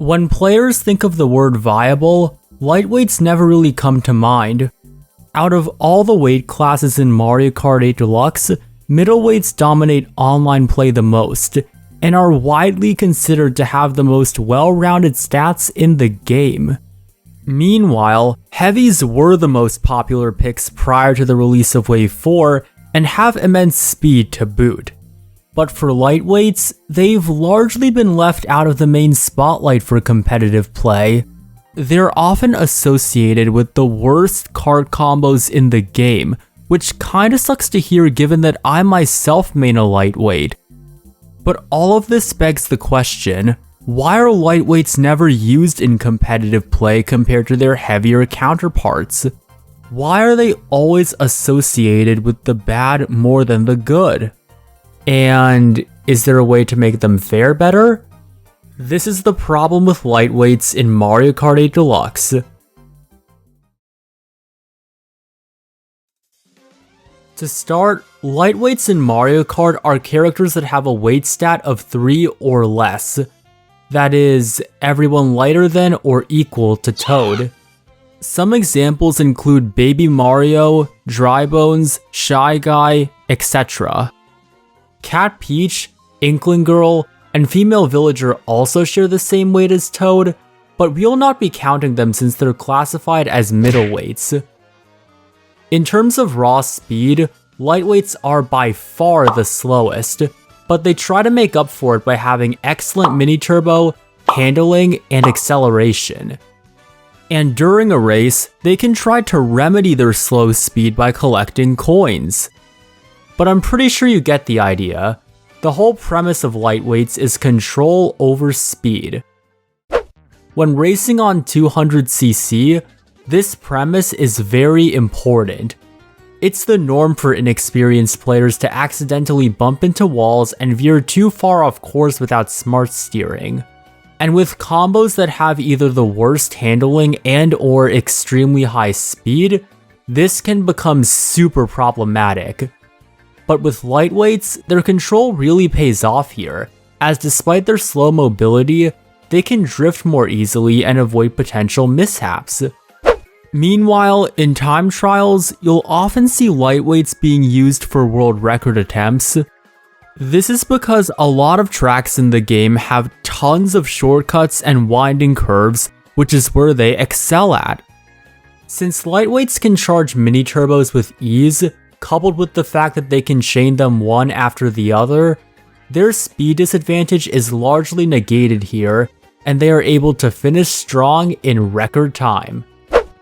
When players think of the word viable, lightweights never really come to mind. Out of all the weight classes in Mario Kart 8 Deluxe, middleweights dominate online play the most, and are widely considered to have the most well-rounded stats in the game. Meanwhile, heavies were the most popular picks prior to the release of Wave 4 and have immense speed to boot. But for lightweights, they've largely been left out of the main spotlight for competitive play. They're often associated with the worst kart combos in the game, which kinda sucks to hear given that I myself main a lightweight. But all of this begs the question, why are lightweights never used in competitive play compared to their heavier counterparts? Why are they always associated with the bad more than the good? And is there a way to make them fare better? This is the problem with lightweights in Mario Kart 8 Deluxe. To start, lightweights in Mario Kart are characters that have a weight stat of 3 or less. That is, everyone lighter than or equal to Toad. Some examples include Baby Mario, Dry Bones, Shy Guy, etc. Cat Peach, Inkling Girl, and Female Villager also share the same weight as Toad, but we'll not be counting them since they're classified as middleweights. In terms of raw speed, lightweights are by far the slowest, but they try to make up for it by having excellent mini-turbo, handling, and acceleration. And during a race, they can try to remedy their slow speed by collecting coins. But I'm pretty sure you get the idea. The whole premise of lightweights is control over speed. When racing on 200cc, this premise is very important. It's the norm for inexperienced players to accidentally bump into walls and veer too far off course without smart steering. And with combos that have either the worst handling and or extremely high speed, this can become super problematic. But with lightweights, their control really pays off here, as despite their slow mobility, they can drift more easily and avoid potential mishaps. Meanwhile, in time trials, you'll often see lightweights being used for world record attempts. This is because a lot of tracks in the game have tons of shortcuts and winding curves, which is where they excel at. Since lightweights can charge mini-turbos with ease, coupled with the fact that they can chain them one after the other, their speed disadvantage is largely negated here, and they are able to finish strong in record time.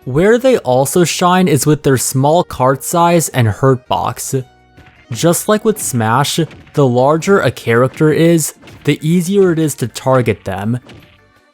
Where they also shine is with their small kart size and hurt box. Just like with Smash, the larger a character is, the easier it is to target them.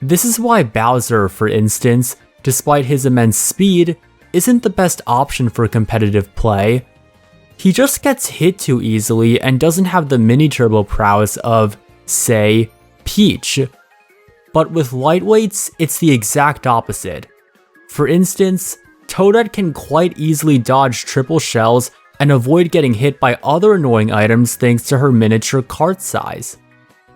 This is why Bowser, for instance, despite his immense speed, isn't the best option for competitive play. He just gets hit too easily and doesn't have the mini-turbo prowess of, say, Peach. But with lightweights, it's the exact opposite. For instance, Toadette can quite easily dodge triple shells and avoid getting hit by other annoying items thanks to her miniature kart size.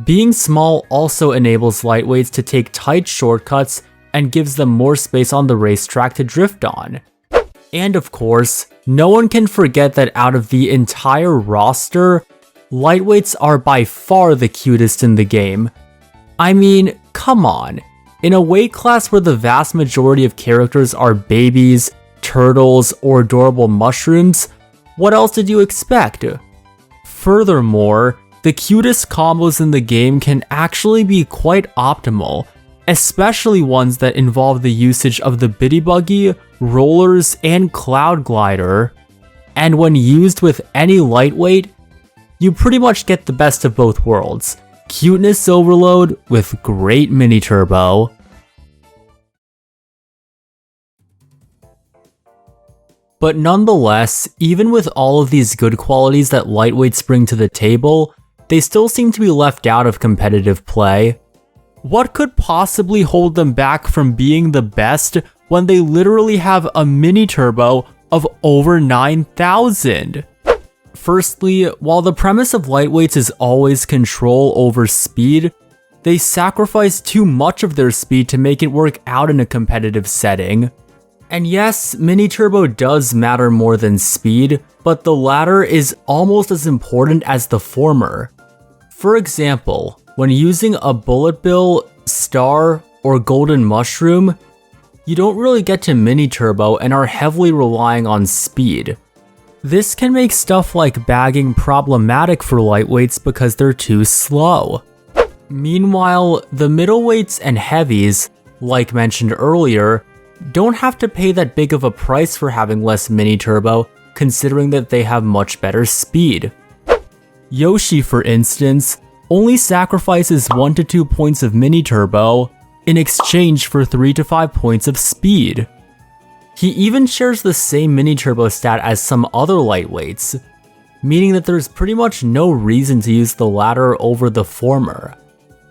Being small also enables lightweights to take tight shortcuts and gives them more space on the racetrack to drift on. And of course, no one can forget that out of the entire roster, lightweights are by far the cutest in the game. I mean, come on. In a weight class where the vast majority of characters are babies, turtles, or adorable mushrooms, what else did you expect? Furthermore, the cutest combos in the game can actually be quite optimal, especially ones that involve the usage of the Biddy Buggy, rollers, and Cloud Glider. And when used with any lightweight, you pretty much get the best of both worlds. Cuteness overload with great mini-turbo. But nonetheless, even with all of these good qualities that lightweights bring to the table, they still seem to be left out of competitive play. What could possibly hold them back from being the best when they literally have a mini-turbo of over 9,000? Firstly, while the premise of lightweights is always control over speed, they sacrifice too much of their speed to make it work out in a competitive setting. And yes, mini turbo does matter more than speed, but the latter is almost as important as the former. For example, when using a bullet bill, star, or golden mushroom, you don't really get to mini turbo and are heavily relying on speed. This can make stuff like bagging problematic for lightweights because they're too slow. Meanwhile, the middleweights and heavies, like mentioned earlier, don't have to pay that big of a price for having less mini turbo, considering that they have much better speed. Yoshi, for instance, only sacrifices 1 to 2 points of mini turbo in exchange for 3 to 5 points of speed. He even shares the same mini turbo stat as some other lightweights, meaning that there's pretty much no reason to use the latter over the former.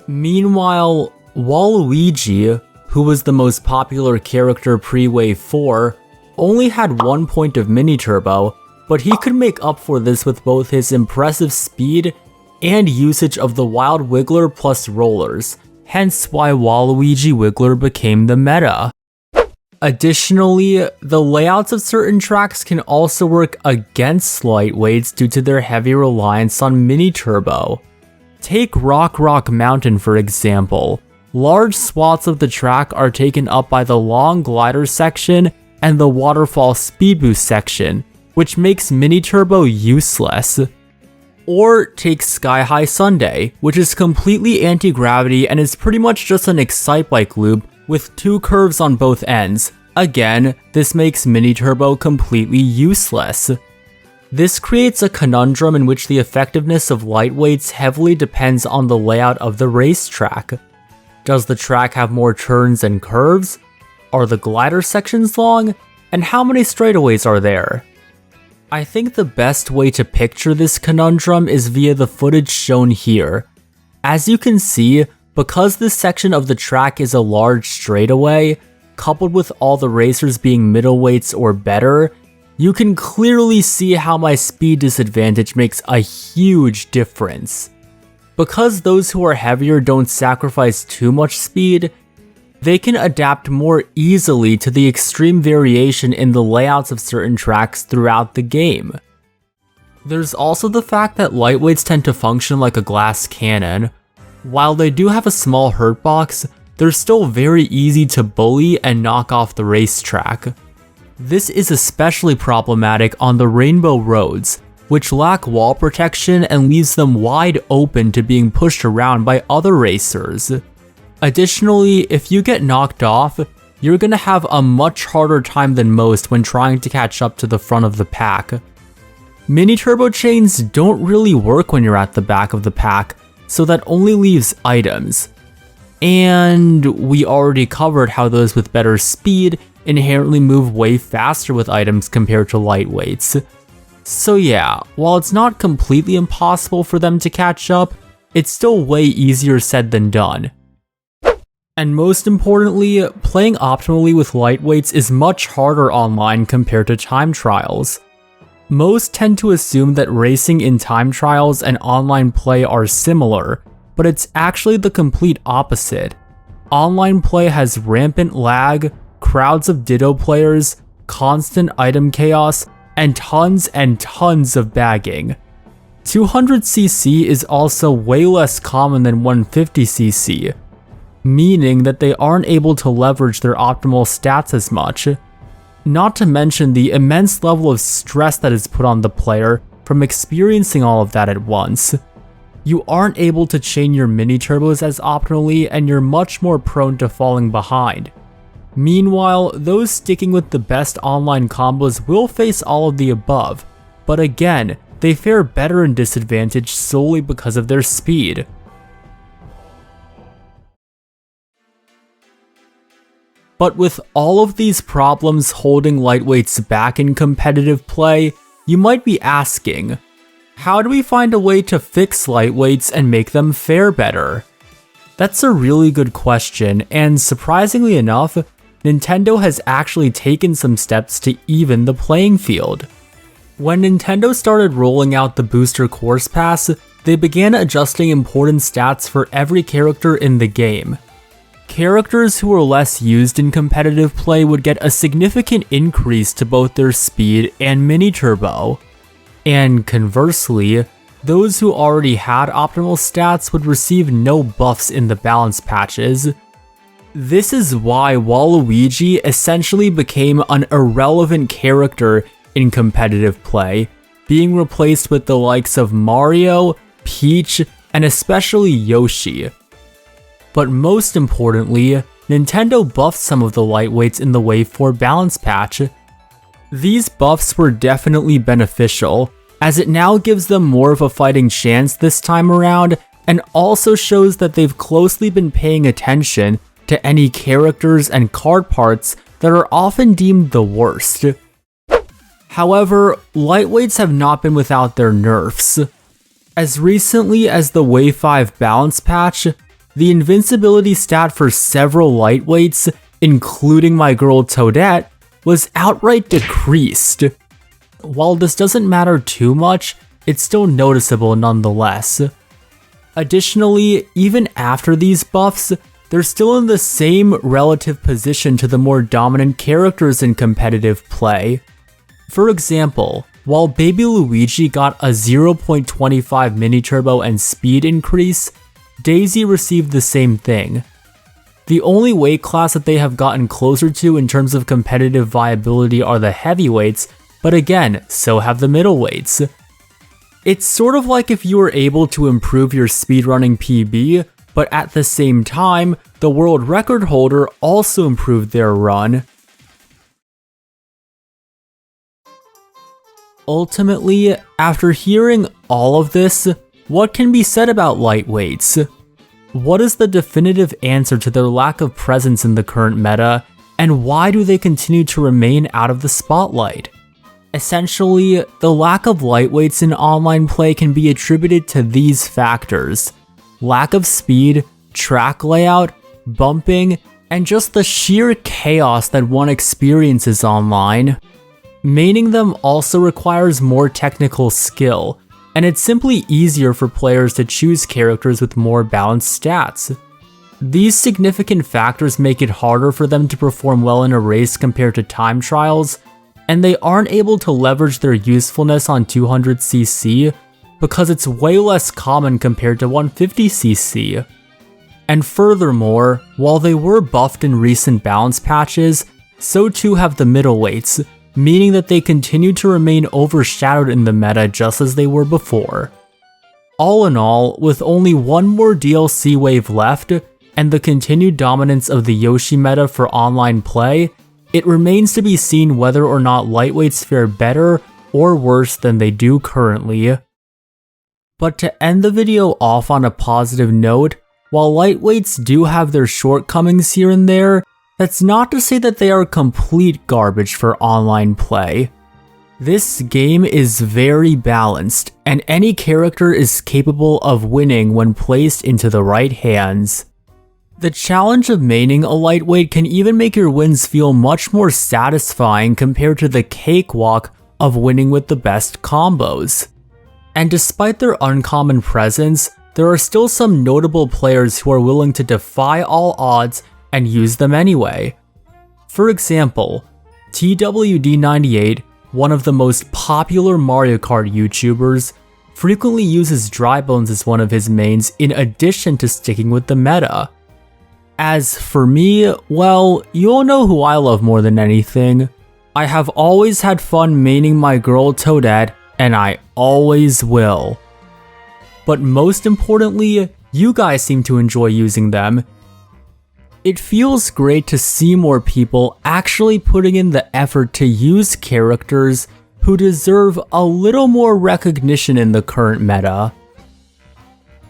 Meanwhile, Waluigi, who was the most popular character pre-Wave 4, only had 1 point of mini turbo, but he could make up for this with both his impressive speed and usage of the Wild Wiggler plus rollers, hence why Waluigi Wiggler became the meta. Additionally, the layouts of certain tracks can also work against lightweights due to their heavy reliance on mini turbo. Take Rock Mountain for example. Large swaths of the track are taken up by the long glider section and the waterfall speed boost section, which makes mini turbo useless. Or take Sky High Sundae, which is completely anti-gravity and is pretty much just an excite bike loop with 2 curves on both ends. Again, this makes mini turbo completely useless. This creates a conundrum in which the effectiveness of lightweights heavily depends on the layout of the racetrack. Does the track have more turns and curves? Are the glider sections long? And how many straightaways are there? I think the best way to picture this conundrum is via the footage shown here. As you can see, because this section of the track is a large straightaway, coupled with all the racers being middleweights or better, you can clearly see how my speed disadvantage makes a huge difference. Because those who are heavier don't sacrifice too much speed, they can adapt more easily to the extreme variation in the layouts of certain tracks throughout the game. There's also the fact that lightweights tend to function like a glass cannon. While they do have a small hurt box, they're still very easy to bully and knock off the racetrack. This is especially problematic on the rainbow roads, which lack wall protection and leaves them wide open to being pushed around by other racers. Additionally, if you get knocked off, you're gonna have a much harder time than most when trying to catch up to the front of the pack. Mini turbo chains don't really work when you're at the back of the pack, so that only leaves items. And we already covered how those with better speed inherently move way faster with items compared to lightweights. So yeah, while it's not completely impossible for them to catch up, it's still way easier said than done. And most importantly, playing optimally with lightweights is much harder online compared to time trials. Most tend to assume that racing in time trials and online play are similar, but it's actually the complete opposite. Online play has rampant lag, crowds of Ditto players, constant item chaos, and tons of bagging. 200cc is also way less common than 150cc, meaning that they aren't able to leverage their optimal stats as much. Not to mention the immense level of stress that is put on the player from experiencing all of that at once. You aren't able to chain your mini turbos as optimally, and you're much more prone to falling behind. Meanwhile, those sticking with the best online combos will face all of the above, but again, they fare better in disadvantage solely because of their speed. But with all of these problems holding lightweights back in competitive play, you might be asking, how do we find a way to fix lightweights and make them fare better? That's a really good question, and surprisingly enough, Nintendo has actually taken some steps to even the playing field. When Nintendo started rolling out the Booster Course Pass, they began adjusting important stats for every character in the game. Characters who were less used in competitive play would get a significant increase to both their speed and mini turbo. And conversely, those who already had optimal stats would receive no buffs in the balance patches. This is why Waluigi essentially became an irrelevant character in competitive play, being replaced with the likes of Mario, Peach, and especially Yoshi. But most importantly, Nintendo buffed some of the lightweights in the Wave 4 balance patch. These buffs were definitely beneficial, as it now gives them more of a fighting chance this time around, and also shows that they've closely been paying attention to any characters and card parts that are often deemed the worst. However, lightweights have not been without their nerfs. As recently as the Wave 5 balance patch, the invincibility stat for several lightweights, including my girl Toadette, was outright decreased. While this doesn't matter too much, it's still noticeable nonetheless. Additionally, even after these buffs, they're still in the same relative position to the more dominant characters in competitive play. For example, while Baby Luigi got a 0.25 mini turbo and speed increase, Daisy received the same thing. The only weight class that they have gotten closer to in terms of competitive viability are the heavyweights, but again, so have the middleweights. It's sort of like if you were able to improve your speedrunning PB, but at the same time, the world record holder also improved their run. Ultimately, after hearing all of this, what can be said about lightweights? What is the definitive answer to their lack of presence in the current meta, and why do they continue to remain out of the spotlight? Essentially, the lack of lightweights in online play can be attributed to these factors: lack of speed, track layout, bumping, and just the sheer chaos that one experiences online. Maining them also requires more technical skill, and it's simply easier for players to choose characters with more balanced stats. These significant factors make it harder for them to perform well in a race compared to time trials, and they aren't able to leverage their usefulness on 200cc because it's way less common compared to 150cc. And furthermore, while they were buffed in recent balance patches, so too have the middleweights, meaning that they continue to remain overshadowed in the meta just as they were before. All in all, with only one more DLC wave left, and the continued dominance of the Yoshi meta for online play, it remains to be seen whether or not lightweights fare better or worse than they do currently. But to end the video off on a positive note, while lightweights do have their shortcomings here and there, that's not to say that they are complete garbage for online play. This game is very balanced, and any character is capable of winning when placed into the right hands. The challenge of maining a lightweight can even make your wins feel much more satisfying compared to the cakewalk of winning with the best combos. And despite their uncommon presence, there are still some notable players who are willing to defy all odds and use them anyway. For example, TWD98, one of the most popular Mario Kart YouTubers, frequently uses Dry Bones as one of his mains in addition to sticking with the meta. As for me, well, you'll know who I love more than anything. I have always had fun maining my girl Toadette, and I always will. But most importantly, you guys seem to enjoy using them. It feels great to see more people actually putting in the effort to use characters who deserve a little more recognition in the current meta.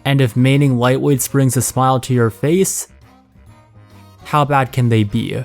And if maining lightweights brings a smile to your face, how bad can they be?